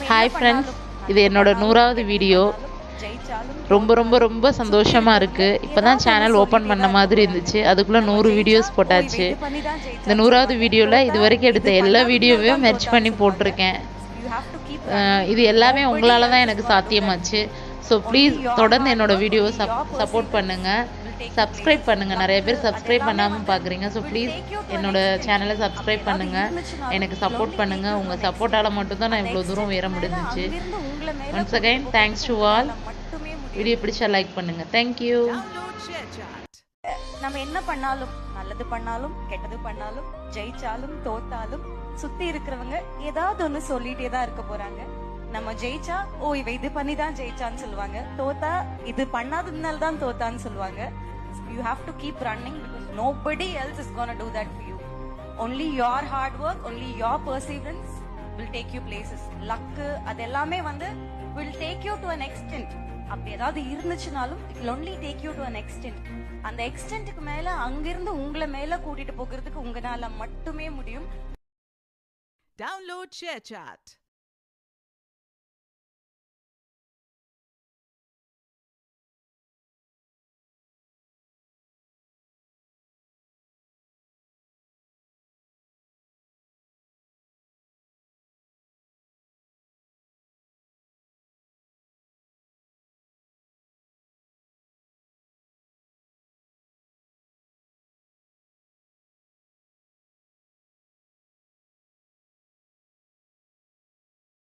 Hi friends, இது என்னோட 100வது video. ரொம்ப ரொம்ப ரொம்ப சந்தோஷமாக இருக்குது. இப்போ தான் சேனல் ஓப்பன் பண்ண மாதிரி இருந்துச்சு, அதுக்குள்ளே 100 வீடியோஸ் போட்டாச்சு. இந்த 100வது வீடியோவில் இது வரைக்கும் எடுத்த எல்லா வீடியோவையும் மெர்ச் பண்ணி போட்டிருக்கேன். இது எல்லாமே உங்களால் தான் எனக்கு சாத்தியமாச்சு. ஸோ ப்ளீஸ் தொடர்ந்து என்னோடய வீடியோவை சப்போர்ட் பண்ணுங்கள், சப்ஸ்கிரைப் பண்ணுங்கள். நிறைய பேர் சப்ஸ்கிரைப் பண்ணாமல் பார்க்குறீங்க. ஸோ ப்ளீஸ் என்னோடய சேனலை சப்ஸ்கிரைப் பண்ணுங்கள், எனக்கு சப்போர்ட் பண்ணுங்கள். உங்கள் சப்போர்ட்டால் மட்டும்தான் நான் இவ்வளோ தூரம் உயர முடிஞ்சிச்சு. Once again thanks to all. Video பிடிச்சா லைக் பண்ணுங்கள். தேங்க்யூ. நம்ம என்ன பண்ணாலும், நல்லது பண்ணாலும் கெட்டது பண்ணாலும், ஜெயிச்சாலும் தோத்தாலும், சுத்தி இருக்கிறவங்க ஏதாவது ஒண்ணு சொல்லிட்டே தான் இருக்க போறாங்க. நம்ம ஜெயிச்சா ஓ இவ இது பண்ணி தான் ஜெயிச்சான்னு சொல்லுவாங்க, தோத்தா இது பண்ணாததுனால தான் தோத்தான்னு சொல்லுவாங்க. You have to keep running because nobody else is gonna do that for you. Only your hard work, only your perseverance will take you places. Luck அது எல்லாமே வந்து will take you to an extent. அப்படி ஏதாவது இருந்துச்சுனாலும் it will only take you to an extent. அந்த எக்ஸ்டென்ட்க்கு மேல அங்கிருந்து உங்களை மேல கூட்டிட்டு போகிறதுக்கு உங்களால மட்டுமே முடியும். Download ShareChat.